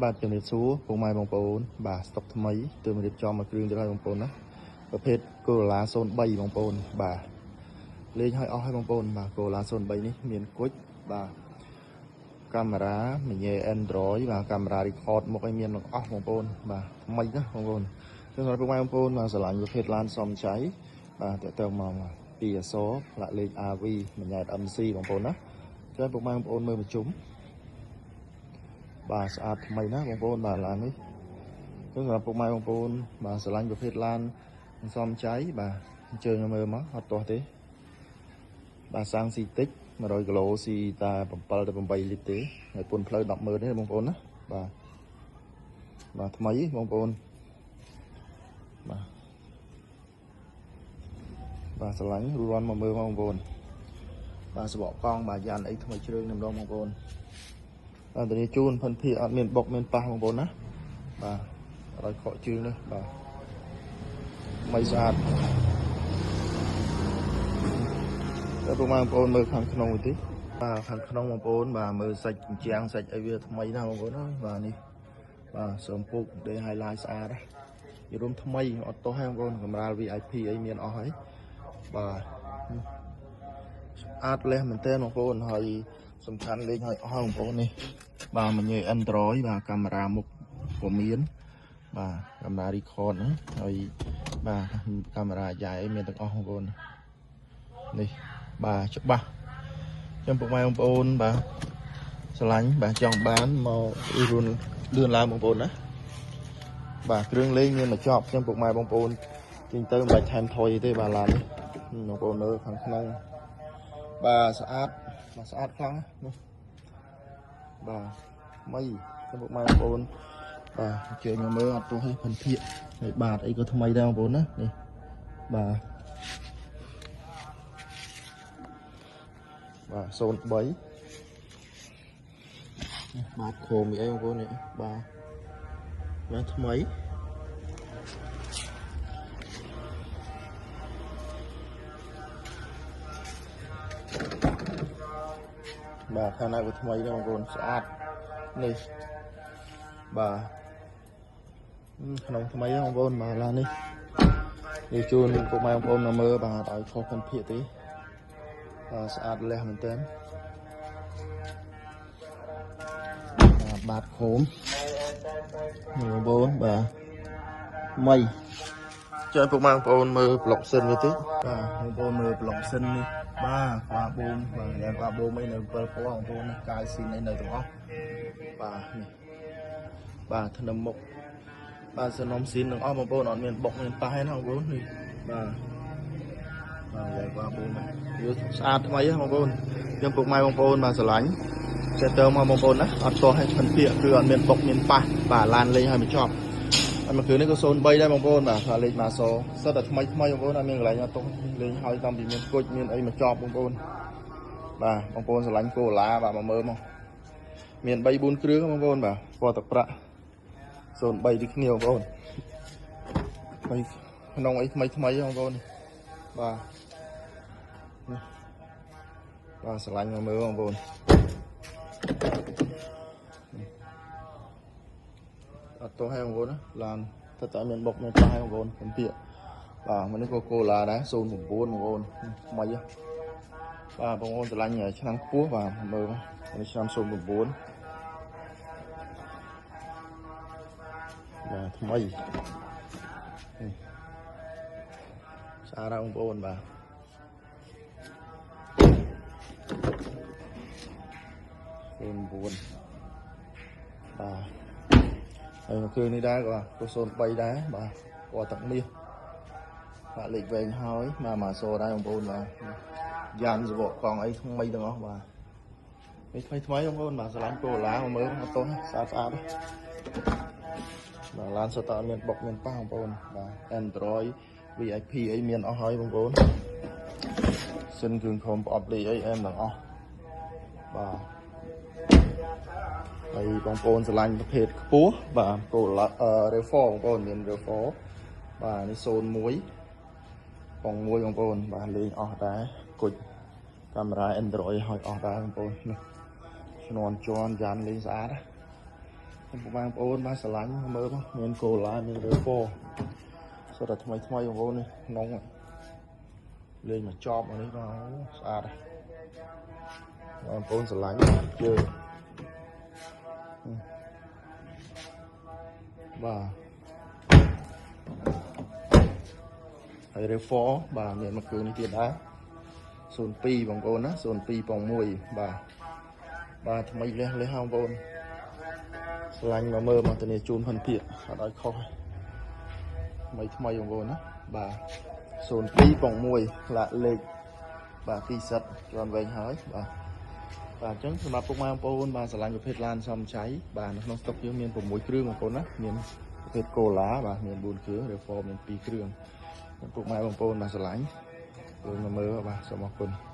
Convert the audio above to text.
បាទជំរាបសួរពុកម៉ែបងប្អូនបាទស្តុកថ្មីទើបរៀបចំមកគ្រឿងទៅឲ្យបងប្អូនណាប្រភេទ Corolla 03បងប្អូនបាទលេងឲ្យអស់ឲ្យបងប្អូនបាទ Corolla 03នេះមានគុជបាទកាមេរ៉ាមញ៉េ Android បាទកាមេរ៉ា record មកឲ្យមានទាំងអស់បងប្អូនបាទថ្មីណាបងប្អូនចឹងសម្រាប់ពុកម៉ែបងប្អូនបាទស្រឡាញ់ប្រភេទឡានសំចៃបាទតើតើមកពីអសផ្លាកលេខ RV មញ៉េ MC បងប្អូនណាចឹងពុកម៉ែបងប្អូនមើលមកជុំបាទស្អាតថ្មីណាបងប្អូនបាទឡាននេះគឺសម្រាប់ពុកម៉ែបងប្អូនបាទស្រឡាញ់ប្រភេទឡានសំចៃបាទអញ្ជើញមកមើលមកអត់ទាស់ទេបាទសាំងស៊ីតិច100គីឡូស៊ីតែ7ទៅ8លីត្រទេហើយពុនផ្លូវ100000ទេបងប្អូនណាបាទថ្មីបងប្អូនបាទស្រឡាញ់រួនមកមើលបងប្អូនបាទសបកកង់បាទយ៉ានអីថ្មីជ្រើងម្ដងបងប្អូនបាទតានេះជូនភិនភាអត់មានបុកមានប៉ះបងប្អូនណាបាទអត់ឲ្យខកជើងនេះបាទមិនស្អាតតែពុកម៉ែបងប្អូនមើលខាងក្នុងមួយទីបាទខាងក្នុងបងប្អូនបាទមើលសាច់ជញ្ជាំងសាច់អីវាថ្មីណាបងប្អូនណាបាទនេះបាទស្រោមពុកដេ highlight ស្អាតណាយរួមថ្មីអត់ទាស់ហើយបងប្អូនកម្រាល VIP អីមានអស់ហើយបាទស្អាតលេះមែនទែនបងប្អូនហើយសំខាន់លេងឲ្យអស់បងប្អូននេះបាទមញ៉េ Android បាទកាមេរ៉ាមុខក៏មានបាទកាមេរ៉ា record ណាហើយបាទកាមេរ៉ាយ៉ាយអីមានទាំងអស់បងប្អូននេះបាទច្បាស់ចឹងពុកម៉ែបងប្អូនបាទស្រឡាញ់បាទចង់បានមករួនលឿនឡើងបងប្អូនណាបាទគ្រឿងលេងមានមកចប់ចឹងពុកម៉ែបងប្អូនជិញទៅមិនបាច់ថែមថយទេបាទឡាននេះបងប្អូនមើលខាងក្នុងបាទស្អាតខ្លាំងណាបាទថ្មីពុកម៉ែបងប្អូនបាទអញ្ជើញមកមើលអត់ទោះឲ្យភិនភាកហើយបាទអីក៏ថ្មីដែរបងប្អូនណានេះបាទ03បាទខូមអីបងប្អូននេះបាទថ្មីបាទខាងណាក៏ថ្មីដែរបងប្អូនស្អាតនេះបាទក្នុងថ្មីបងប្អូនបាទឡាននេះនិយាយជូនពុកម៉ែបងប្អូនមកមើលបាទឲ្យខុសភិនភាកទេបាទស្អាតលះមែនទែនបាទខូមបងប្អូនបាទថ្មីជួយពុកម៉ែបងប្អូនមើលប្លុកសិនវាតិចបាទបងប្អូនមើលប្លុកសិននេះបាទក្បាលបូមបាទយ៉ាងក្បាលបូមអីនៅ7ពណ៌បងប្អូនណាកាយស៊ីនអីនៅទាំងអស់បាទនេះបាទធ្នឹមមុខបាទសនំស៊ីនទាំងអស់បងប្អូនអត់មានបុកមានប៉ះទេណាបងប្អូននេះបាទយ៉ាងក្បាលបូមវាស្អាតថ្មីហ៎បងប្អូនយើងពុកម៉ែបងប្អូនបាទស្រឡាញ់ចេះទៅមកបងប្អូនណាអត់ទាស់ឲ្យភិនភាកគឺអត់មានបុកមានប៉ះបាទឡានលេងឲ្យបញ្ចប់ហើយមួយគ្រឿងនេះក៏03ដែរបងប្អូនបាទថាលេខម៉ាសសិតតែថ្មីបងប្អូនអត់មានកន្លែងអត់ទោះលេងឲ្យតាមពីមានគុជមានអីមកចប់បងប្អូនបាទបងប្អូនស្រឡាញ់ Corolla បាទមកមើលមកមាន3 4គ្រឿងបងប្អូនបាទពណ៌ទឹកប្រាក់03ដូចគ្នាបងប្អូនហើយក្នុងអីថ្មីបងប្អូនបាទស្រឡាញ់មកមើលបងប្អូនអត់ទោះហើយបងប្អូនណាឡានតែតែមានបុកមានប៉ះបងប្អូនខ្ញុំពាកបាទមួយនេះក៏ Corolla ដែរ09បងប្អូនថ្មីបាទបងប្អូនស្រឡាញ់ឆ្នាំខ្ពស់បាទមើលនេះឆ្នាំ09បាទថ្មីស្អាតបងប្អូនបាទ09បាទហើយមកគ្រឿងនេះដែរក៏03ដែរបាទពណ៌ទឹកមាសបាទលេខវែងហើយបាទម៉ាសូដែរបងប្អូនបាទយ៉ានសបកកង់អីថ្មីទាំងអស់បាទនេះថ្មីបងប្អូនបាទស្រឡាញ់ Corolla មកមើលអត់ទោះស្អាតបាទឡានសុទ្ធតែអត់មានបុកមានប៉ះបងប្អូនបាទ Android VIP អីមានអស់ហើយបងប្អូនសិនគ្រឿងខំប្រអប់លេខអីអែមទាំងអស់បាទហើយបងប្អូនស្រឡាញ់ប្រភេទខ្ពស់បាទ Corolla RAV4 បងប្អូនមាន RAV4 បាទនេះ01បងមួយបងប្អូនបាទលេងអស់ដែរគុជកាមេរ៉ា Android ឲ្យអស់ដែរបងប្អូននេះឈ្នាន់ជាន់យ៉ានលេងស្អាត ប្រហែលបងប្អូនបានស្រឡាញ់មើលមានកូឡាមានរើពណ៌សុទ្ធតែថ្មីបងប្អូននេះក្នុងលេងមកចប់នេះបងស្អាតបងប្អូនស្រឡាញ់យើងបាទហើយរើពណ៌បាទមានមួយគ្រឿងនេះទៀតដែរ02បងប្អូនណា02.1បាទថ្មីលះបងប្អូនស្រឡាញ់មកមើលមកធានាជូនផិនភាគអត់ឲ្យខុសថ្មីបងប្អូនណាបាទ02.1លាក់លេខបាទទីសិតជាន់វែងហើយបាទអញ្ចឹងសម្រាប់ពុកម៉ែបងប្អូនបាទស្រឡាញ់ប្រភេទឡានសំចៃបាទនៅក្នុងស្តុកយើងមាន6គ្រឿងបងប្អូនណាមានប្រភេទកូឡាបាទមាន4គ្រឿងឬហ្វមមាន2គ្រឿងពុកម៉ែបងប្អូនបាទស្រឡាញ់មើលបាទសូមអរគុណ